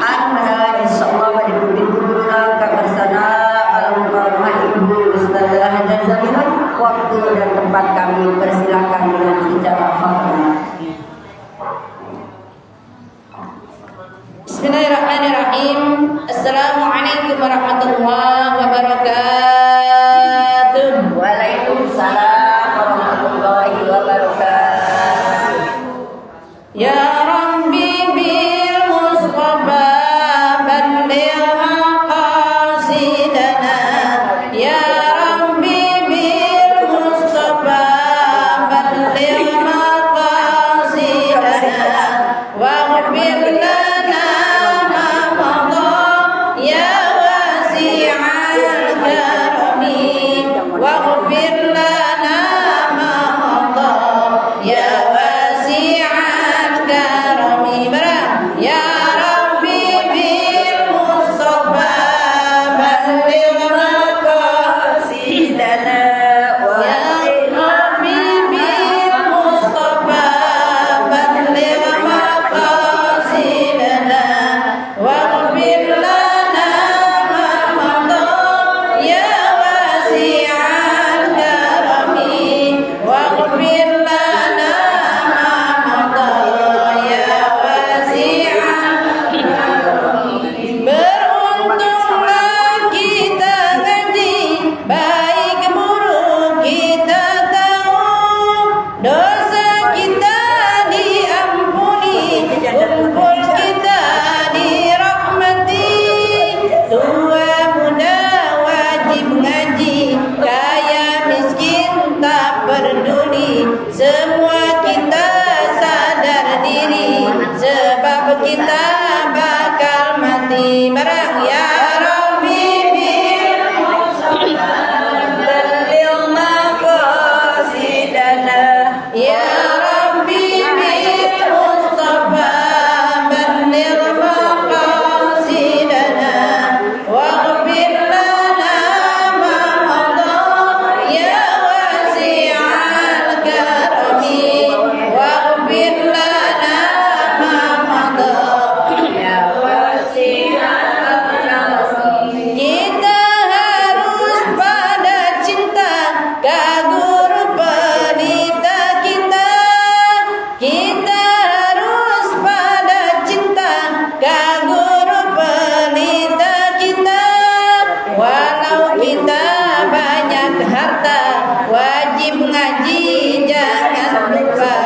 Anda insyaallah madiputin guruna kakersana almarhumah Ibu Ustazah Hajar Zaminah. Waktu dan tempat kami persilakan dengan secara hormat. Bismillahirrahmanirrahim. Assalamualaikum warahmatullahi wabarakatuh. Waalaikumsalam warahmatullahi wabarakatuh. Ya Rabbi bil Mustafa balligh maqasidana. Ya Rabbi bil Mustafa balligh maqasidana. Waghfir lana ma madha ya wasi'al karami. Waghfir lana ma madha ya wasi'al karami. Ya Rabbi bil Mustafa balligh maqasidana. Ya Rabbi bil Mustafa balligh maqasidana. Waghfir lana ma madha ya wasi'al karami. Waghfir lana ma madha ya wasi'al karami. Beruntunglah kita ngaji, baik buruk kita tahu, dosa kita diampuni, kumpul kita dirahmati. Tua muda wajib ngaji, kaya miskin tak peduli, semua kita sadar diri, sebab kita bakal mati. Barang ya Rabbi bil Mustafa balligh maqasidana. Ya Rabbi bil Mustafa balligh maqasidana. Waghfir lana ma madha ya wasi'al karami. Waghfir lana ma madha ya wasi'al karami. Kita harus pada cinta ka guru pelita kita. Kita harus pada cinta ka guru pelita kita. Walau kita banyak harta, wajib ngaji jangan lupa.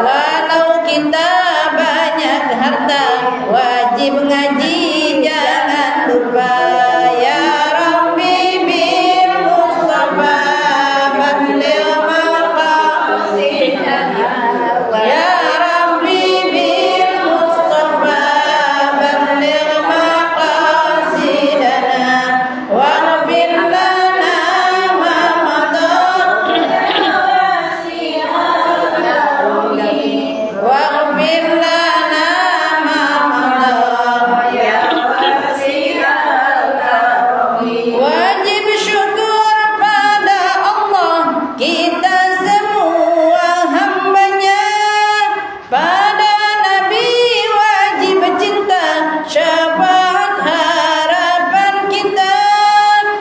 Walau kita banyak harta, wajib ngaji jangan lupa. Ya Rabbi bil Mustafa balligh maqasidana. Ya Rabbi bil Mustafa balligh maqasidana. Waghfir lana ma madha ya wasi'al karami. Waghfir lana ma madha ya wasi'al karami. Wajib syukur pada Allah kita semua hambanya. Pada Nabi wajib cinta, syafaat harapan kita.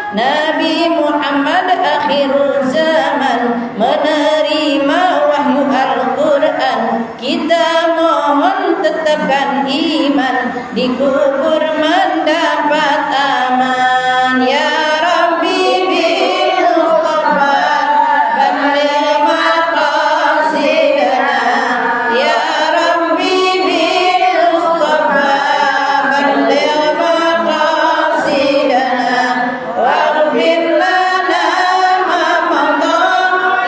Nabi Muhammad akhirul zaman, menerima wahyu Al-Quran. Kita mohon tetapkan iman, dikubur mendapat aman. Ya Rabbi bil Mustafa balligh maqasidana. Ya Rabbi bil Mustafa balligh maqasidana. Waghfir lana ma madha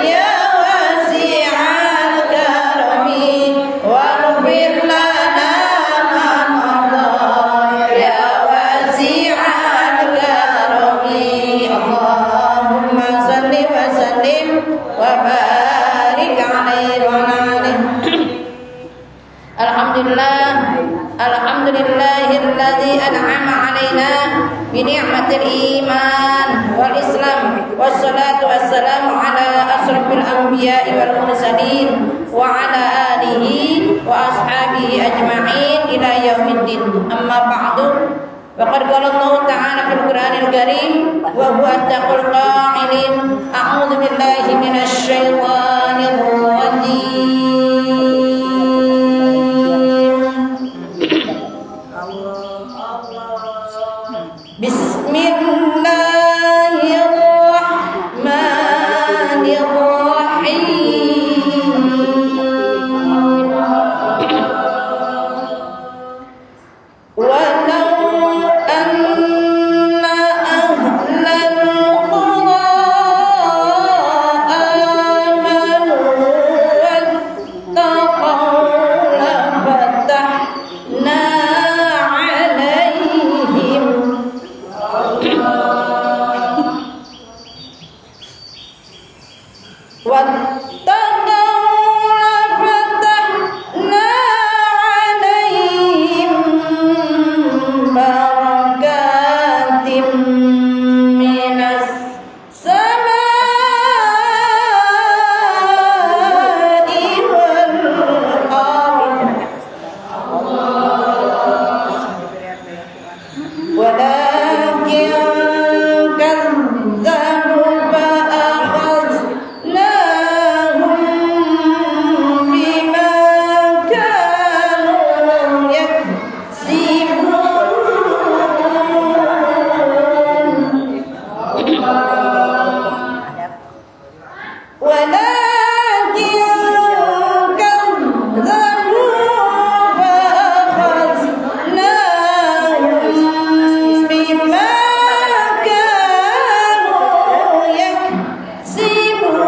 ya wasi'al karami. Waghfir lana ma madha ya wasi'al karami. Allahumma salli wa sallim wa barik alaihi wa alihi. Alhamdulillah, alhamdulillahilladzi an'ama alaina bi ni'matil iman wal islam. Wassalatu wassalamu ala asrafil anbiya'i wal mursalin wa ala alihi وأصحابه أجمعين إلى يوم الدين. أما بعد فقد قال الله تعالى في القرآن الكريم وهو أصدق القائلين أعوذ بالله من الشيطان الرجيم بسم الله الرحمن الرحيم ولو أن أهل القرى آمنوا واتقوا لفتحنا عليهم بركات من السماء والأرض ولكن كذبوا فأخذناهم بما كانوا يكسبون ولكن كذبوا فأخذناهم بما كانوا يكسبون.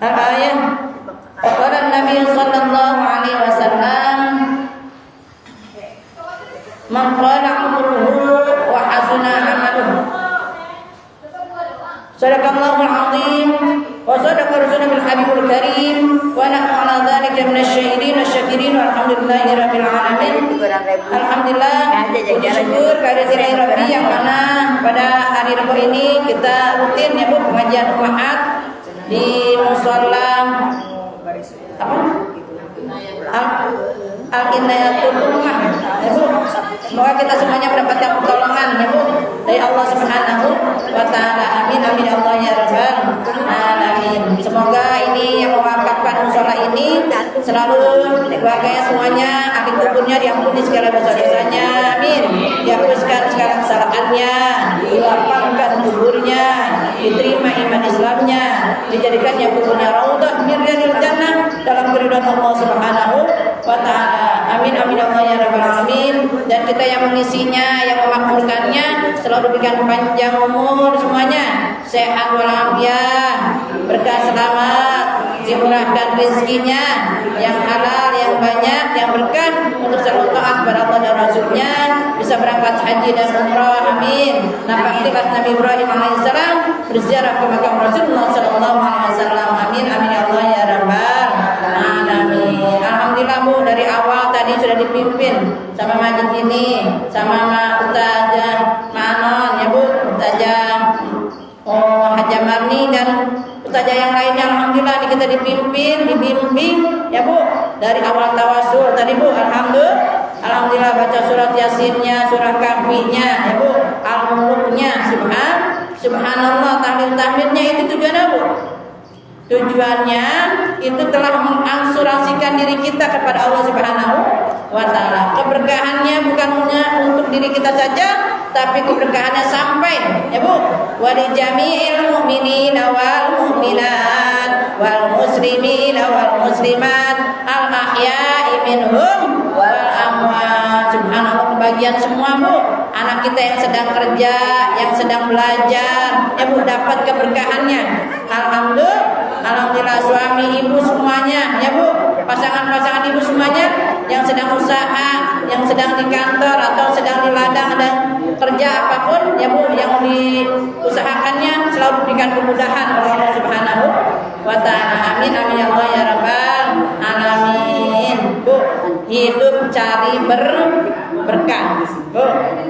الآية قال النبي صلى الله عليه وسلم من قال عمره وحسن عمله صدق الله العظيم وصدق رسوله الحبيب الكريم ونحن على ذلك من الشاهدين والشاكرين والحمد لله رب العالمين. Alhamdulillah, puji syukur kehadirat Rabbi yang mana pada hari Rabu ini kita rutin ya Bu pengajian Ahad di mushola Al-Inayatul Umah ya Bu. Semoga kita semuanya mendapatkan pertolongan ya Bu dari Allah Subhanahu wa taala. Amin amin ya Allah ya rabbal alamin. Semoga ini yang mewakafkan mushola ini selalu keluarganya semuanya akhir kuburnya diampuni segala dosa-dosanya. Amin. Dihapuskan segala kesalahannya, dilapangkan kuburnya, diterima iman Islamnya, dijadikannya kuburnya raudhah min riyadil jannah dalam keridhaan Allah Subhanahu wa taala. Amin amin Allah ya rabbal alamin. Dan kita yang mengisinya, yang memakmurkannya selalu diberikan panjang umur semuanya, sehat walafiat, berkah selamat, dimurahkan rezekinya yang halal, yang banyak, yang berkah untuk selalu taat kepada Allah dan Rasulnya, bisa berangkat haji dan umrah. Amin. Nampak tibat Nabi Ibrahim alaihissalam berziarah ke makam Rasulullah sallallahu alaihi wasallam. Amin amin ya Allah ya rabbal alamin. Alhamdulillah Bu, dari awal tadi sudah dipimpin sama majid ini, sama Ustazah Ma'anon ya Bu, Ustazah Haja Marni dan Ustazah yang lainnya. Alhamdulillah ini kita dibimbing ya Bu dari awal tawasul tadi Bu. Alhamdulillah baca surat Yasinnya, surah Kahfinya ya Bu, Al-Muluknya, subhanallah, tahlil tahmidnya. Itu tujuannya Bu. Tujuannya itu telah mengasuransikan diri kita kepada Allah Subhanahu wa taala. Keberkahannya bukan hanya untuk diri kita saja, tapi keberkahannya sampai ya Bu, wa li jami'il mu'minina wal mu'minat wal muslimina wal muslimat al ahya'i minhum wal amwat. Subhanallah, kebagian semua Bu, anak kita yang sedang kerja, yang sedang belajar ya Bu, dapat keberkahannya. Alhamdulillah suami ibu semuanya ya Bu, pasangan-pasangan ibu semuanya yang sedang usaha, yang sedang di kantor atau sedang di ladang dan kerja apapun ya Bu, yang diusahakannya selalu diberikan kemudahan oleh Allah Subhanahu wa taala. Amin amin ya Allah ya rabbal alamin. Bu, hidup cari berkah. Bu,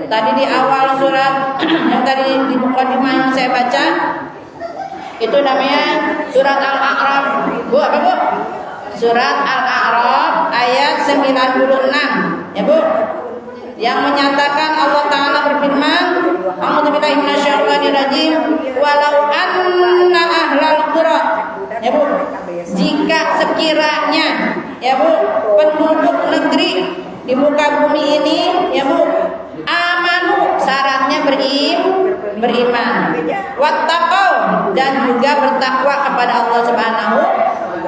tadi di awal surat yang tadi di mukadimah yang saya baca Itu namanya surat Al-A'raf. Bu, apa Bu? Surat Al-A'raf ayat 96. Ya Bu. Yang menyatakan Allah Ta'ala berfirman, A'udzubillahi minasyaitonirrajim, walau anna ahlal qura. Ya Bu, jika sekiranya ya Bu, penduduk negeri di muka bumi ini ya Bu, amanu, syaratnya beriman, wattaqau, dan juga bertakwa kepada Allah Subhanahu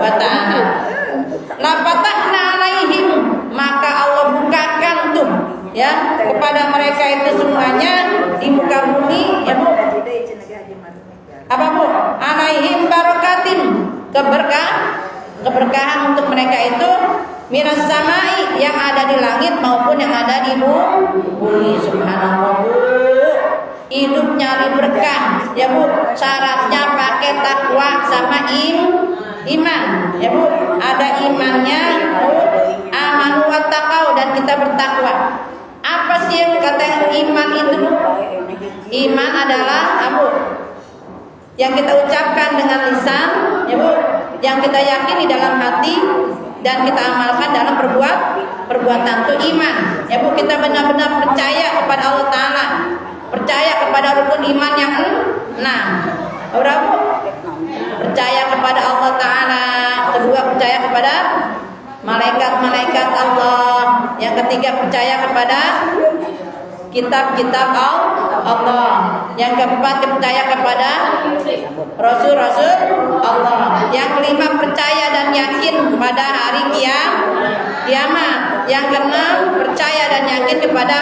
wa Ta'ala. La fatahna alaihim, maka Allah bukakan tuh ya kepada mereka itu semuanya di muka bumi ya Bu. Apa Bu? Alaihim barakatin, keberkahan untuk mereka itu minas samai, yang ada di langit maupun yang ada di bumi. Subhanallah Bu. Hidup nyari berkah ya Bu, syaratnya pakai takwa sama iman ya Bu. Ada imannya Bu, amanu wattaqau, dan kita bertakwa. Apa sih yang kata iman itu Bu? Iman adalah apa? Yang kita ucapkan dengan lisan ya Bu, yang kita yakini dalam hati dan kita amalkan dalam perbuatan, itu iman ya Bu. Kita benar-benar percaya kepada Allah Ta'ala, percaya kepada rukun iman yang 6. Berapa? Percaya kepada Allah Ta'ala. Kedua, percaya kepada malaikat-malaikat Allah. Yang ketiga, percaya kepada kitab-kitab Allah. Yang keempat, percaya kepada rasul-rasul Allah. Yang kelima, percaya dan yakin kepada hari kiamat. Yang keenam, percaya dan yakin kepada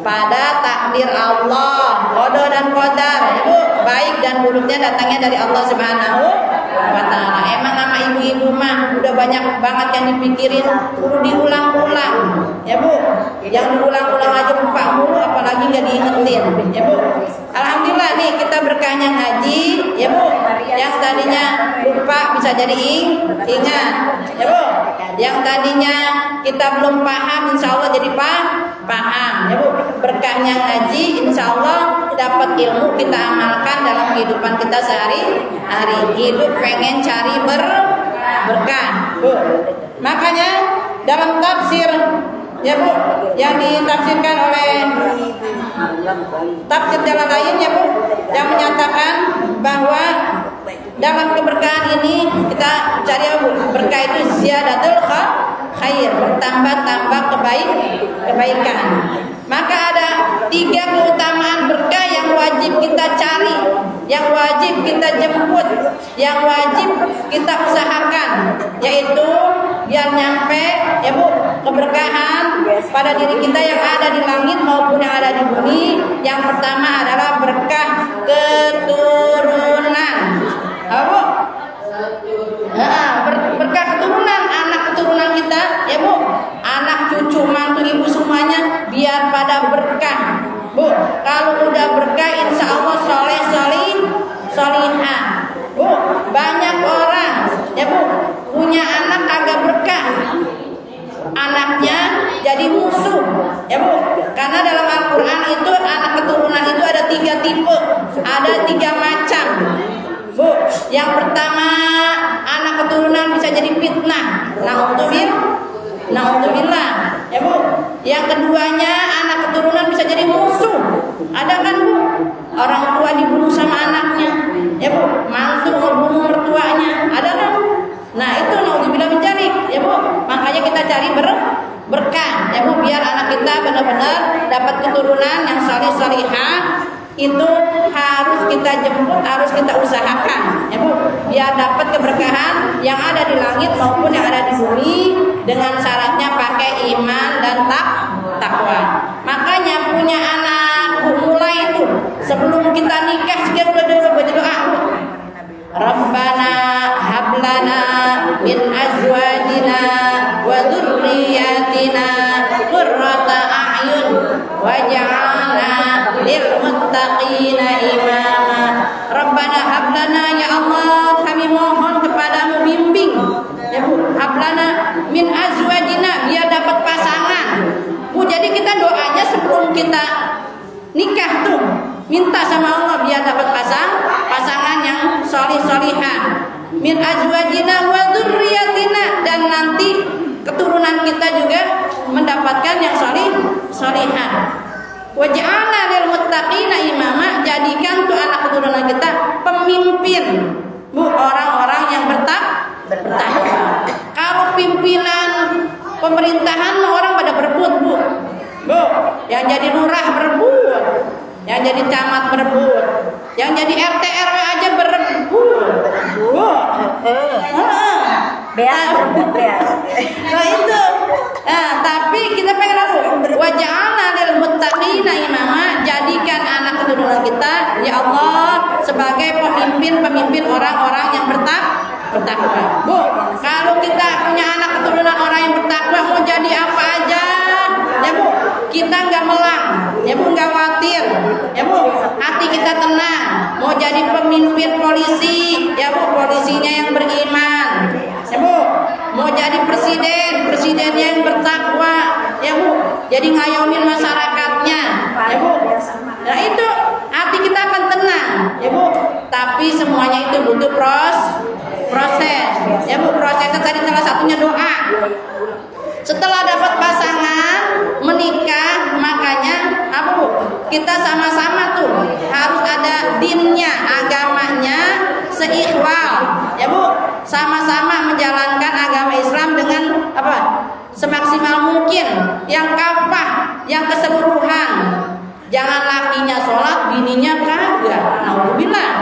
pada takdir Allah, qada dan qadar itu baik dan buruknya datangnya dari Allah Subhanahu wa Ta'ala. Emang nama ibu-ibu mah udah banyak banget yang dipikirin, perlu diulang-ulang ya Bu. Yang diulang-ulang aja lupa mulu, apalagi nggak diingetin ya Bu. Alhamdulillah nih kita berkahnya ngaji ya Bu. Yang tadinya lupa bisa jadi ingat ya Bu. Yang tadinya kita belum paham, insya Allah jadi paham ya Bu. Berkahnya ngaji, insya Allah dapat ilmu kita amalkan dalam kehidupan kita sehari-hari. Hidup pengen cari berkah Bu. Makanya dalam tafsir ya Bu, yang ditafsirkan oleh tafsir jalan lain ya Bu, yang menyatakan bahwa dalam keberkahan ini kita cari apa Bu? Berkah itu ziyadatul khair, bertambah-tambah kebaikan. Maka ada 3 keutamaan berkah yang wajib kita cari, yang wajib kita jemput, yang wajib kita usahakan, yaitu biar nyampe ya Bu keberkahan pada diri kita yang ada di langit maupun yang ada di bumi. Yang pertama adalah berkah keturunan. Apa Bu? Berkah keturunan, anak keturunan kita ya Bu, anak cucu mantu ibu semuanya biar pada berkah Bu. Kalau udah berkah insya Allah solihah Bu. Banyak orang ya Bu punya anak agak berkah, anaknya jadi musuh ya Bu. Karena dalam Al-Quran itu anak keturunan itu ada 3 tipe, ada 3 macam Bu. Yang pertama, anak keturunan bisa jadi fitnah, naudzubillah ya Bu. Yang keduanya, anak keturunan bisa jadi musuh. Ada kan Bu, orang tua dibunuh sama anaknya ya Bu, mantu membunuh mertuanya, ada kan? Nah itu naudzubillah menjadi ya Bu. Makanya kita cari berkah ya Bu, biar anak kita benar-benar dapat keturunan yang salih-salihah. Itu harus kita jemput, harus kita usahakan ya Bu, biar dapat keberkahan yang ada di langit maupun yang ada di bumi, dengan syaratnya pakai iman dan takwa. Makanya punya anak Bu, mulai itu sebelum kita nikah kita udah berdoa, Rabbana hablana min azwajina wa dzurriyyatina qurrata a'yun waj'alna lil muttaqina imama. Rabbana hablana, ya Allah kami mohon kepadamu bimbing ya Bu, hablana min azwajina, biar dapat pasangan Bu. Jadi kita doanya sebelum kita nikah tuh minta sama Allah biar dapat pasangan yang solihah. Min azwajina wa dzurriyyatina, dan nanti keturunan kita juga mendapatkan yang solihah. Waj'alna lil muttaqina imama, jadikan tuh anak keturunan kita pemimpin, Bu, orang-orang yang bertakwa. Kalau pimpinan pemerintahan orang pada berebut, Bu. Bu, yang jadi lurah berebut, yang jadi camat berebut, yang jadi RT RW aja berebut. Bu. Beas. Nah itu. Nah, tapi kita pengen apa? Waj'alna lil muttaqina imama, jadikan anak keturunan kita ya Allah sebagai pemimpin orang-orang yang bertakwa. Bu, kalau kita punya anak keturunan orang yang bertakwa, mau jadi apa aja, ya Bu, kita nggak melang, ya Bu, nggak khawatir, ya Bu, hati kita tenang. Mau jadi pemimpin polisi, ya Bu, polisinya yang beriman, ya Bu. Mau jadi presidennya yang bertakwa, ya Bu, jadi ngayomin masyarakatnya, ya Bu. Nah itu hati kita akan tenang, ya Bu. Tapi semuanya itu butuh proses, ya Bu. Prosesnya tadi salah satunya doa. Setelah dapat pasangan, menikah, makanya apa Bu? Kita sama-sama tuh harus ada dinnya, agamanya seikhwal, ya Bu. Sama-sama menjalankan agama Islam dengan apa? Semaksimal mungkin, yang kafah, yang keseluruhan. Jangan lakinya sholat, bininya kagak. Nauzubillah,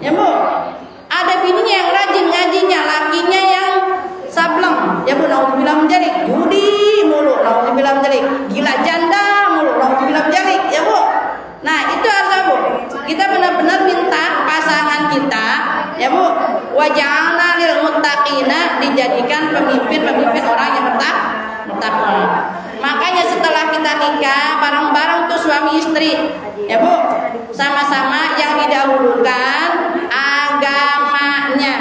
ya Bu. Ada bininya yang rajin ngajinya, lakinya yang sableng, ya Bu, nauzubillah menjalik, judi mulu, nauzubillah menjalik, gila janda mulu, nauzubillah menjalik, ya Bu. Nah itu harus Bu, kita benar-benar minta pasangan kita, ya Bu, waj'alna lil muttaqina, dijadikan pemimpin orang yang bertakwa. Makanya setelah kita nikah bareng-bareng tuh suami istri, ya Bu, sama-sama yang didahulukan agamanya,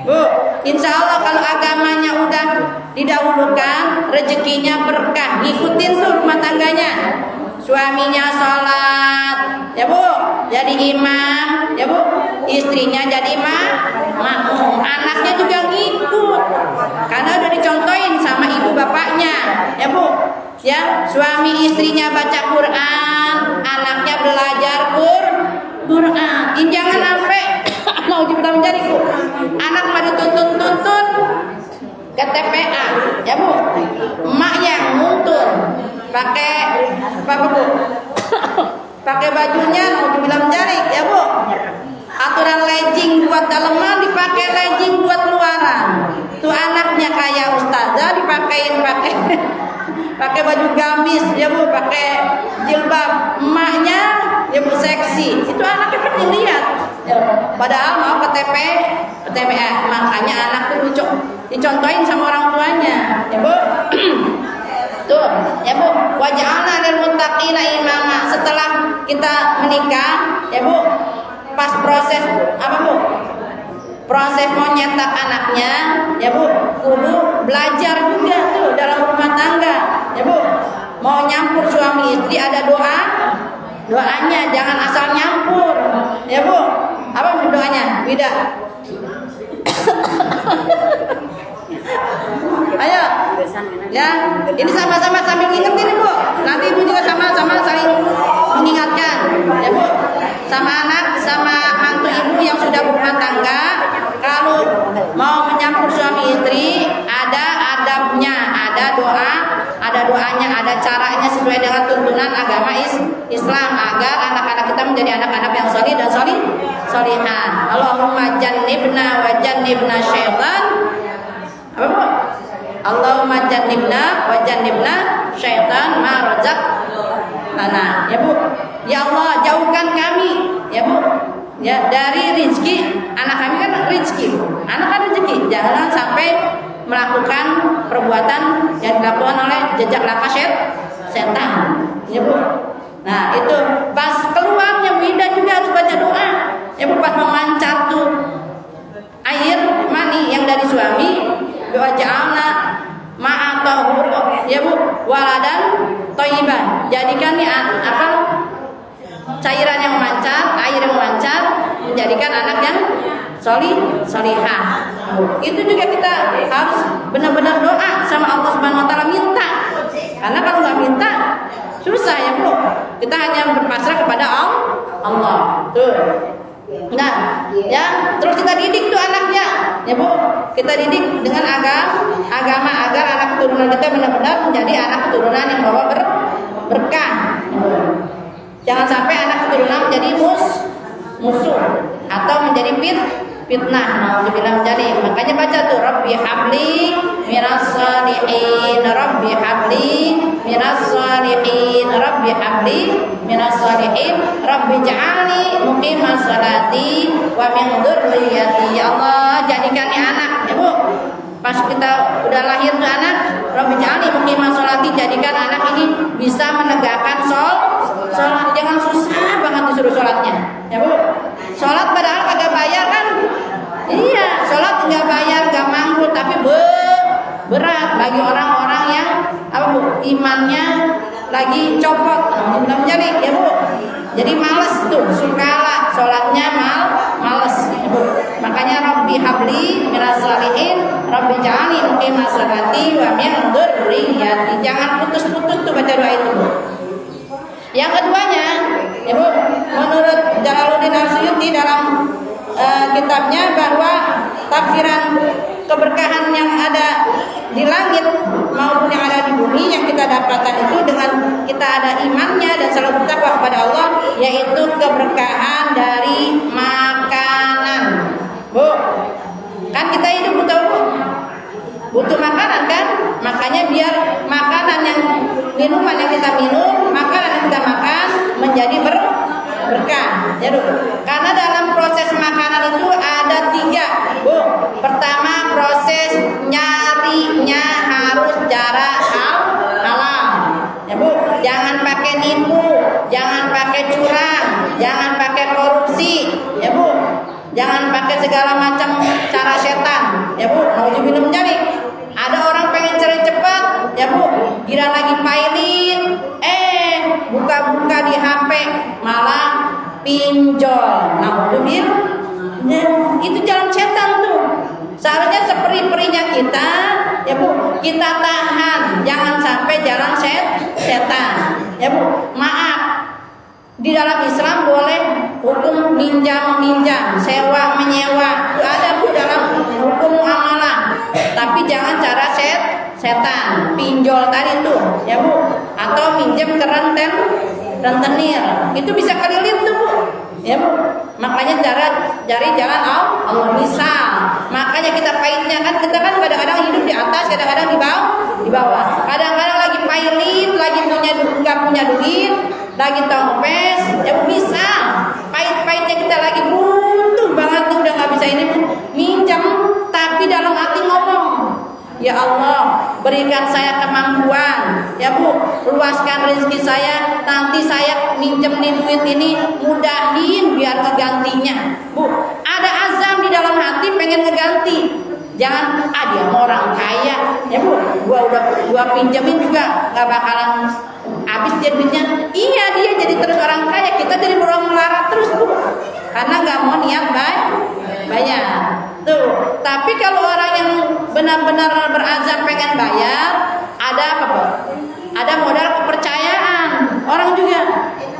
Bu. Insya Allah kalau agamanya udah didahulukan, rezekinya berkah, ngikutin tuh rumah tangganya. Suaminya sholat, ya Bu, jadi imam, ya Bu. Istrinya jadi makmum, anaknya juga ngikut, karena udah dicontohin sama ibu bapaknya, ya Bu. Ya, suami istrinya baca Quran, anaknya belajar Quran. Jangan sampai mau menjadi Bu, anak mah dituntut ke TPA, ya Bu. Emak yang nuntun pakai apa Bu? Pakai bajunya mau dibilang jarik, ya Bu. Aturan legging buat daleman dipakai legging buat luaran. Tuh anaknya kayak ustazah dipakein pakai baju gamis, ya Bu, pakai jilbab. Emaknya ya Bu seksi. Itu anaknya kan dilihat. Ya, padahal mau ke TPA, makanya anak tuh dicontohin sama orang tuanya, ya Bu. Tuh, ya Bu, waj'alna lil muttaqina imama. Setelah kita menikah, ya Bu, pas proses apa Bu? Proses mau nyetak anaknya, ya Bu, kudu belajar juga tuh dalam rumah tangga, ya Bu. Mau nyampur suami istri ada doanya, jangan asal nyampur, ya Bu. Apa doanya? Beda. Ayo, ya, ini sama-sama sambil ngingetin Bu. Nanti Ibu juga sama-sama saling mengingatkan, ya Bu. Sama anak, sama mantu Ibu yang sudah berumah tangga, kalau mau menyampur suami istri, ada adabnya, ada doanya, ada caranya sesuai dengan tuntunan agama Islam, agar anak-anak kita menjadi anak-anak yang solih dan solihan. Allahumma jannibna wa jannibna syaitan. Apa Bu? Allahumma jannibna wa jannibna syaitan ma razaqtana. Ya Bu. Ya Allah, jauhkan kami, ya Bu, ya dari rezeki. Anak kami kan rezeki, anak kan rezeki. Jangan sampai melakukan perbuatan yang dilakukan oleh jejak langkah setan, ya Bu. Nah itu pas keluarnya Winda juga harus baca doa, ya Bu. Pas memancar tuh air mani yang dari suami, doa ja'alna ma'atahur, ya Bu, waladan thayyiban. Jadikan nih apa cairan yang memancar, air yang memancar, menjadikan anak yang solihah. Itu juga kita harus benar-benar doa sama Allah Subhanahu Wa Taala, minta. Karena kalau nggak minta susah ya Bu. Kita hanya berpasrah kepada Allah. Tuh. Nah, ya terus kita didik tuh anaknya, ya Bu. Kita didik dengan agama agar anak keturunan kita benar-benar menjadi anak keturunan yang bawa berkah. Jangan sampai anak keturunan menjadi musuh atau menjadi fitnah. Nauzubillah menjadi. Makanya baca tuh Rabbi habli minas shalihin, Rabbi habli minas shalihin, Rabbi habli minas shalihin, Rabbi ja'alni muqimas sholati wa min dzurriyyati. Ya Allah, jadikan ini anak, ya Bu. Pas kita udah lahir tuh anak, Rabbi ja'alni muqimas sholati, jadikan anak ini bisa menegakkan sholat. Jangan susah banget disuruh sholatnya, ya Bu. Sholat padahal kagak bayar kan? Iya, sholat nggak bayar, nggak manggul, tapi berat bagi orang-orang yang imannya lagi copot, belum jadi, ya Bu. Jadi males tuh, sukala sholatnya males, ya Bu. Makanya Rabbi habli minas shalihin, Rabbi ja'alni muqimas sholati wa min dzurriyyati. Jangan putus-putus tuh baca doa itu, Bu. Yang keduanya, ya Bu, menurut Jalaluddin Al-Suyuti dalam kitabnya bahwa tafsiran keberkahan yang ada di langit maupun yang ada di bumi yang kita dapatkan itu dengan kita ada imannya dan selalu bertakwa kepada Allah, yaitu keberkahan dari makanan. Bu, kan kita hidup butuh makanan kan? Makanya biar makanan yang minuman yang kita minum, makanan yang kita makan menjadi berkah. Ya, karena dalam proses makanan itu ada 3, Bu. Pertama, proses nyarinya harus cara halal. Ya, Bu. Jangan pakai nipu, jangan pakai curang, jangan pakai korupsi, ya Bu. Jangan pakai segala macam cara setan, ya Bu. Mau minum jadi. Ada orang pengen cerai cepat, ya Bu. Kira lagi pilot, buka-buka di HP malah pinjol. Nah, itu jalan setan tuh. Seharusnya seperi-perinya kita, ya Bu, kita tahan, jangan sampai jalan setan. Ya Bu, maaf. Di dalam Islam boleh hukum minjam-minjam, sewa menyewa. Itu ada Bu dalam hukum muamalah. Tapi jangan cara setan, pinjol tadi tuh, ya Bu. Atau minjem ke rentenir. Itu bisa kelilit tuh Bu. Ya Bu. Makanya cari jalan Allah. Misal, makanya kita pahitnya kan, kita kan kadang-kadang hidup di atas, kadang-kadang di bawah. Kadang-kadang lagi pailit, lagi nggak punya duit, lagi tongpes, ya bisa. Pahit-pahitnya kita lagi butuh banget tuh, udah nggak bisa ini minjam, tapi dalam hati ngomong, ya Allah, berikan saya kemampuan, ya Bu, luaskan rezeki saya, nanti saya minjem nih duit ini, mudahin biar ngegantinya. Bu, ada azam di dalam hati pengen ngeganti. Jangan, dia mau orang kaya, ya Bu, gua pinjemin juga nggak bakalan habis dia duitnya. Iya, dia jadi terus orang kaya, kita jadi orang melarat terus Bu, karena nggak mau niat bayar. Tuh, tapi kalau orang yang benar-benar berazam pengen bayar, ada apa Bu? Ada modal kepercayaan. Orang juga,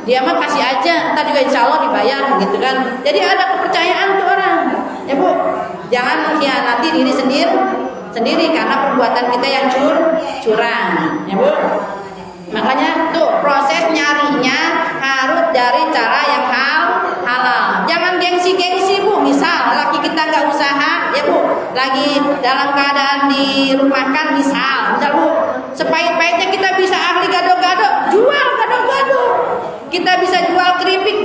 dia mah kasih aja, ntar juga insya Allah dibayar gitu kan. Jadi ada kepercayaan tuh orang, ya Bu. Jangan mengkhianati diri sendiri karena perbuatan kita yang curang, ya Bu. Makanya tuh proses nyarinya harus dari cara yang halal. Jangan gengsi-gengsi Bu. Misal laki kita nggak usaha, ya Bu, lagi dalam keadaan dirumahkan, misal Bu, sepahit-pahitnya kita bisa ahli gado-gado, jual gado-gado. Kita bisa jual keripik,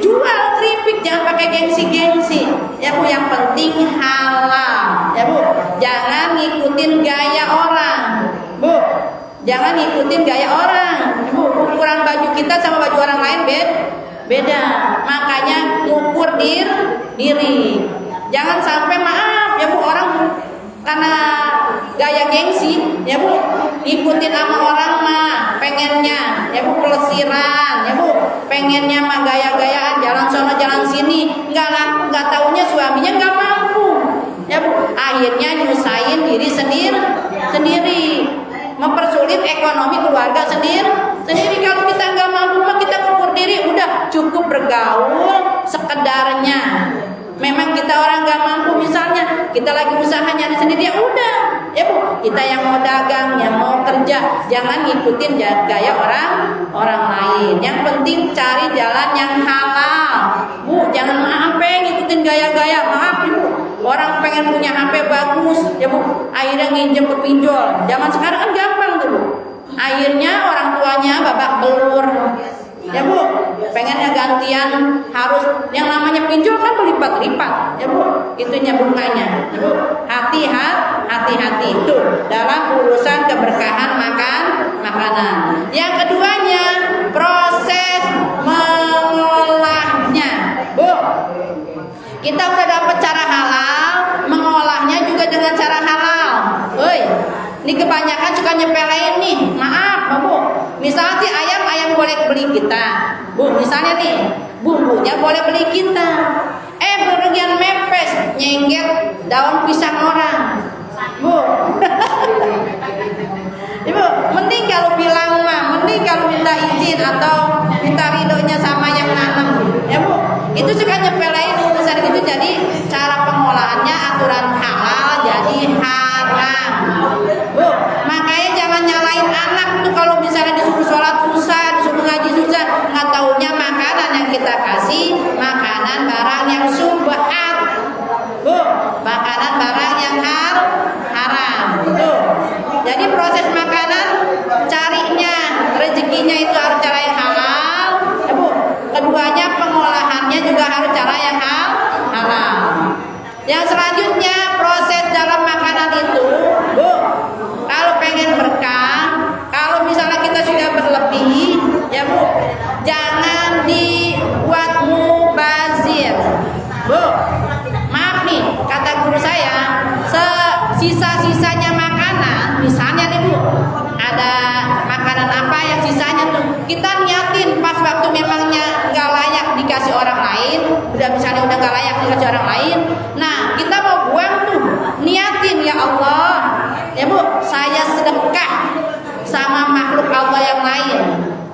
jangan pakai gengsi-gengsi, ya Bu. Yang penting halal, ya Bu. Jangan ngikutin gaya orang, Bu. Jangan ngikutin gaya orang, Bu. Ukuran baju kita sama baju orang lain beda. Makanya ukur diri. Jangan sampai, maaf ya Bu, orang karena gaya gengsi, ya Bu, ikutin sama orang mah pengennya ya Bu pelesiran ya Bu, pengennya mah gaya-gayaan jalan sono jalan sini, nggak taunya suaminya nggak mampu ya Bu, akhirnya nyusahin diri sendiri, mempersulit ekonomi keluarga sendiri. Kalau kita nggak mampu mah kita ukur diri, udah cukup bergaul sekedarnya. Memang kita orang nggak mampu, misalnya kita lagi usaha nyari sendiri, ya udah ya Bu, kita yang mau dagang, yang mau kerja, jangan ngikutin gaya orang lain. Yang penting cari jalan yang halal Bu, jangan ngikutin gaya-gaya. Maaf Ibu, orang pengen punya HP bagus ya Bu, akhirnya nginjem ke pinjol. Zaman sekarang kan gampang tuh Bu, akhirnya orang tuanya babak belur ya Bu, pengennya gantian, harus yang namanya pinjol kan berlipat-lipat ya Bu, itunya bunganya ya Bu. Hati-hati itu dalam urusan keberkahan makanan. Yang keduanya proses mengolahnya Bu, kita udah dapat cara halal, mengolahnya juga dengan cara halal. Ini kebanyakan suka nyepelein nih, maaf Bu. Misalnya sih ayam boleh beli kita Bu, misalnya nih bumbunya boleh beli kita, berlebihan mepes nyengget daun pisang orang Bu. Ibu, mending kalau bilang mah, mending kalau minta izin atau minta ridonya sama yang nanam ya Bu. Itu suka nyepelein urusan gitu, jadi cara pengolahannya aturan halal jadi haram Bu. Makanya jangan nyalain anak tuh kalau misalnya disuruh sholat susah, disuruh ngaji susah, nggak taunya makanan yang kita kasih makanan barang yang subhat Bu, makanan barang yang haram tuh. Jadi proses makanan carinya, rezekinya itu harus cara yang halal ya Bu. Keduanya pengolahannya juga harus cara yang halal. Yang selanjutnya proses dalam makanan itu Bu, kalau pengen berkah, kalau misalnya kita sudah berlebih ya Bu, jangan dibuat mubazir Bu. Maaf nih, kata guru saya, sisa-sisanya makanan, misalnya nih Bu, ada makanan apa yang sisanya tuh kita niatin pas waktu memangnya nggak layak dikasih orang lain, udah misalnya udah nggak layak dikasih orang lain, nah kita mau buang tuh, niatin ya Allah ya Bu, saya sedekah sama makhluk Allah yang lain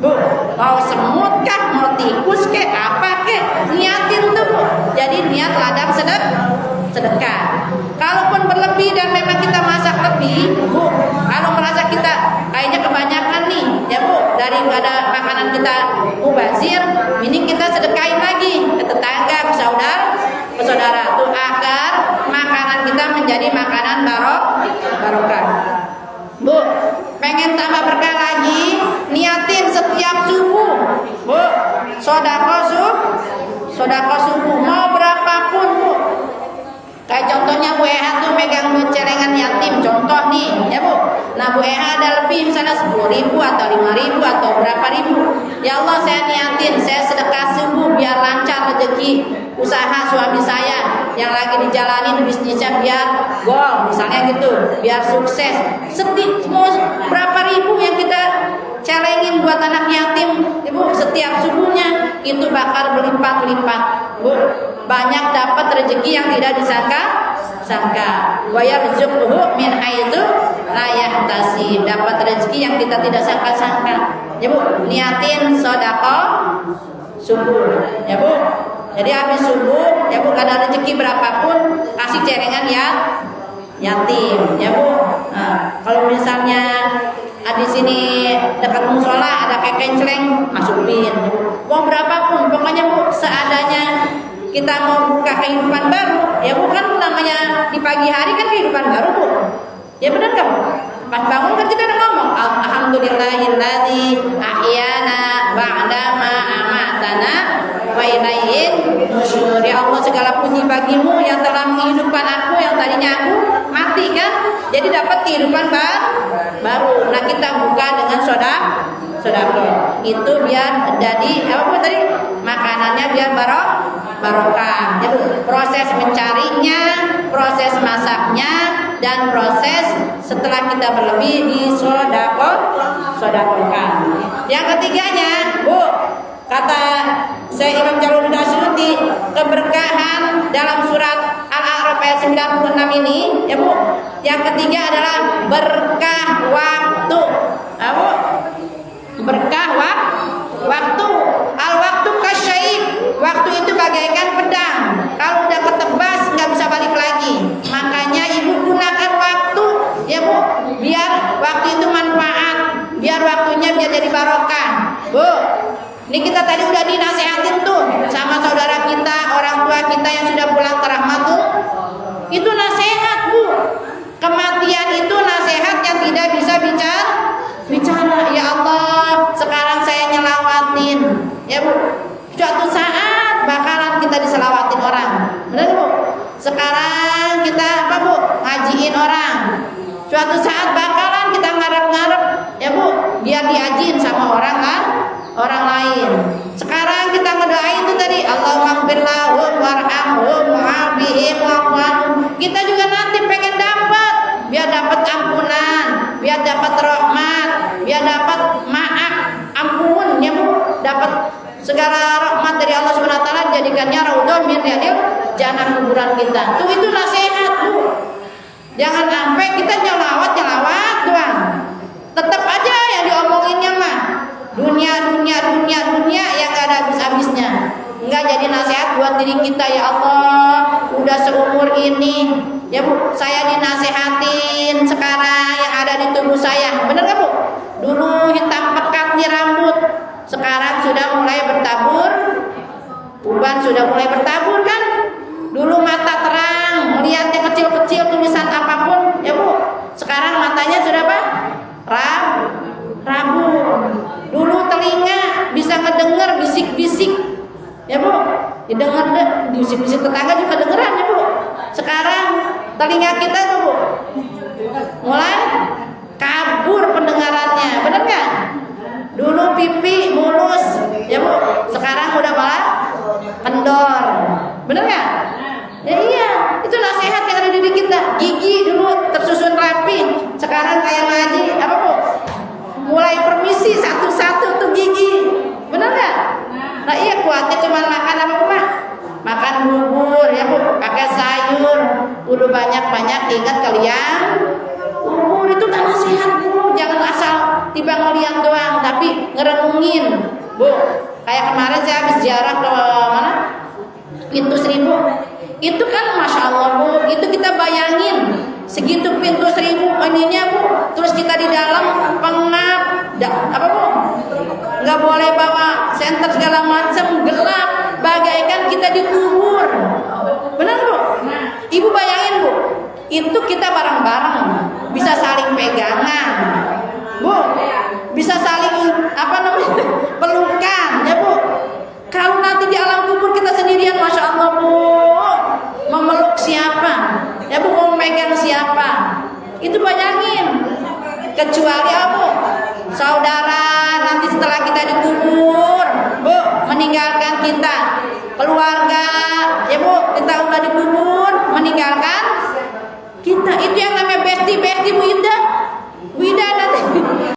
Bu, mau semut kah, mau tikus kah, apa kah, niatin tuh Bu. Jadi niat ladang sedekah. Kalaupun berlebih dan memang kita masak lebih Bu, kalau merasa kita kayaknya kebanyakan nih ya Bu, daripada makanan kita mubazir, ini kita sedekahin lagi ke tetangga, ke saudara tuh, agar makanan kita menjadi makanan barokah Bu. Pengen tambah berkah lagi, niatin setiap subuh Bu, sodako subuh mau berapapun Bu. Kayak contohnya Bu Eha tuh megang duit celengan yatim, contoh nih ya Bu. Nah Bu Eha ada lebih misalnya 10.000 atau 5.000 atau berapa ribu, ya Allah saya niatin, saya sedekah subuh biar lancar rezeki usaha suami saya yang lagi dijalanin bisnisnya, biar gol misalnya gitu, biar sukses. Mau berapa ribu yang kita celengin buat anak yatim Ibu setiap subuhnya, itu bakal berlipat-lipat Bu. Banyak dapat rezeki yang tidak disangka. Wa yarzuquhu min haitsu la yahtasib. Dapat rezeki yang kita tidak sangka-sangka. Ya Bu, niatin sedekah subuh. Ya Bu. Jadi habis subuh, ya Bu, ada rezeki berapapun kasih celengan ya yatim. Ya Bu. Nah, kalau misalnya di sini dekat musola ada kekenceleng, masukin. Mau berapapun, pokoknya Bu, seadanya. Kita mau buka kehidupan baru, ya Bu, kan namanya di pagi hari kan kehidupan baru Bu. Ya benar kan Bu? Pas bangun kan kita udah ngomong alhamdulillahilladzi ahyana ba'da ma amatana wa ilaihi nusyur. Ya Allah, segala puji bagimu yang telah menghidupkan aku yang tadinya aku mati kan. Jadi dapat kehidupan baru. Nah kita buka dengan sedekah. Itu biar jadi apa tadi? Makanannya biar barokah. Jadi proses mencarinya, proses masaknya, dan proses setelah kita berlebih disodakokan. Yang ketiganya, Bu, kata Syekh Imam Jalaluddin Asyuti, keberkahan dalam surat Al-A'raf ayat 96 ini, ya Bu. Yang ketiga adalah berkah waktu. Bu, berkah waktu. Al-waktu kasyaib. Waktu itu bagaikan pedang. Kalau udah ketebas nggak bisa balik lagi. Makanya ibu gunakan waktu, ya Bu, biar waktu itu manfaat, biar waktunya biar jadi barokah. Bu, ini kita tadi udah dinasehatin tuh sama saudara kita, orang tua kita yang sudah pulang ke rahmatul. Itu nasihat, Bu. Kematian itu nasihat yang tidak bisa bicara. Ya Allah, sekarang saya nyelawatin, ya Bu. Suatu saat bakalan kita diselawatin orang, benar Bu? Sekarang kita apa Bu? Ngajiin orang. Suatu saat bakalan kita ngarep-ngarep, ya Bu, biar diajiin sama orang lain. Sekarang kita ngedoain itu tadi, Allahumma ighfir lahum warhamhum wa'afihim wa'fu. Kita juga nanti pengen dapat, biar dapat ampunan, biar dapat rahmat, biar dapat maaf, ampun, ya Bu, dapat segala rahmat dari Allah Subhanahu wa taala, jadikannya raudhah min riyadil jannah kuburan kita. Tuh itu nasihat, Bu. Jangan sampai kita nyelawat doang. Tetap aja yang diomonginnya mah dunia yang gak ada habis-habisnya. Enggak jadi nasihat buat diri kita, ya Allah, udah seumur ini, ya Bu, saya dinasehatin sekarang yang ada di tubuh saya. Bener gak Bu? Dulu hitam pekat di rambut, sekarang sudah mulai bertabur, uban sudah mulai bertabur kan? Dulu mata terang, melihatnya kecil-kecil tulisan apapun, ya Bu, sekarang matanya sudah apa? Rabu. Dulu telinga bisa ngedenger bisik-bisik, ya Bu, didengar deh, bisik-bisik tetangga juga dengeran, ya Bu. Sekarang telinga kita tuh Bu mulai kabur pendengarannya, bener nggak? Dulu pipi mulus, ya Bu, sekarang udah malah kendor, bener nggak? Ya iya, itu nasihat yang ada di diri kita. Gigi dulu tersusun rapi, sekarang kayak ngaji, apa Bu? Mulai permisi satu-satu tuh gigi, bener nggak? Nah iya, kuatnya cuma makan apa Pak? Makan bubur, ya Bu, pakai sayur, udah banyak-banyak ingat kalian. Bubur itu kan nasihat Bu, jangan asal tiba ngeliat doang, tapi ngerenungin Bu. Kayak kemarin saya habis ziarah ke mana? Pintu Seribu. Itu kan Masya Allah Bu, itu kita bayangin segitu pintu 1000 ininya Bu, terus kita di dalam pengap, apa Bu? Nggak boleh bawa senter segala macam, gelap, bagaikan kita dikubur. Benar Bu? Ibu bayangin Bu, itu kita bareng-bareng, bisa saling pegangan, Bu, bisa saling apa namanya, pelukan, ya Bu. Kalau nanti di alam kubur kita sendirian, Masya Allah Bu, memeluk siapa? Ya Bu, mau megang siapa? Itu bayangin. Kecuali apa? Saudara nanti setelah kita dikubur, Bu, meninggalkan kita, keluarga, ya Bu, kita udah dikubur, meninggalkan kita. Itu yang namanya besti Bu Ida.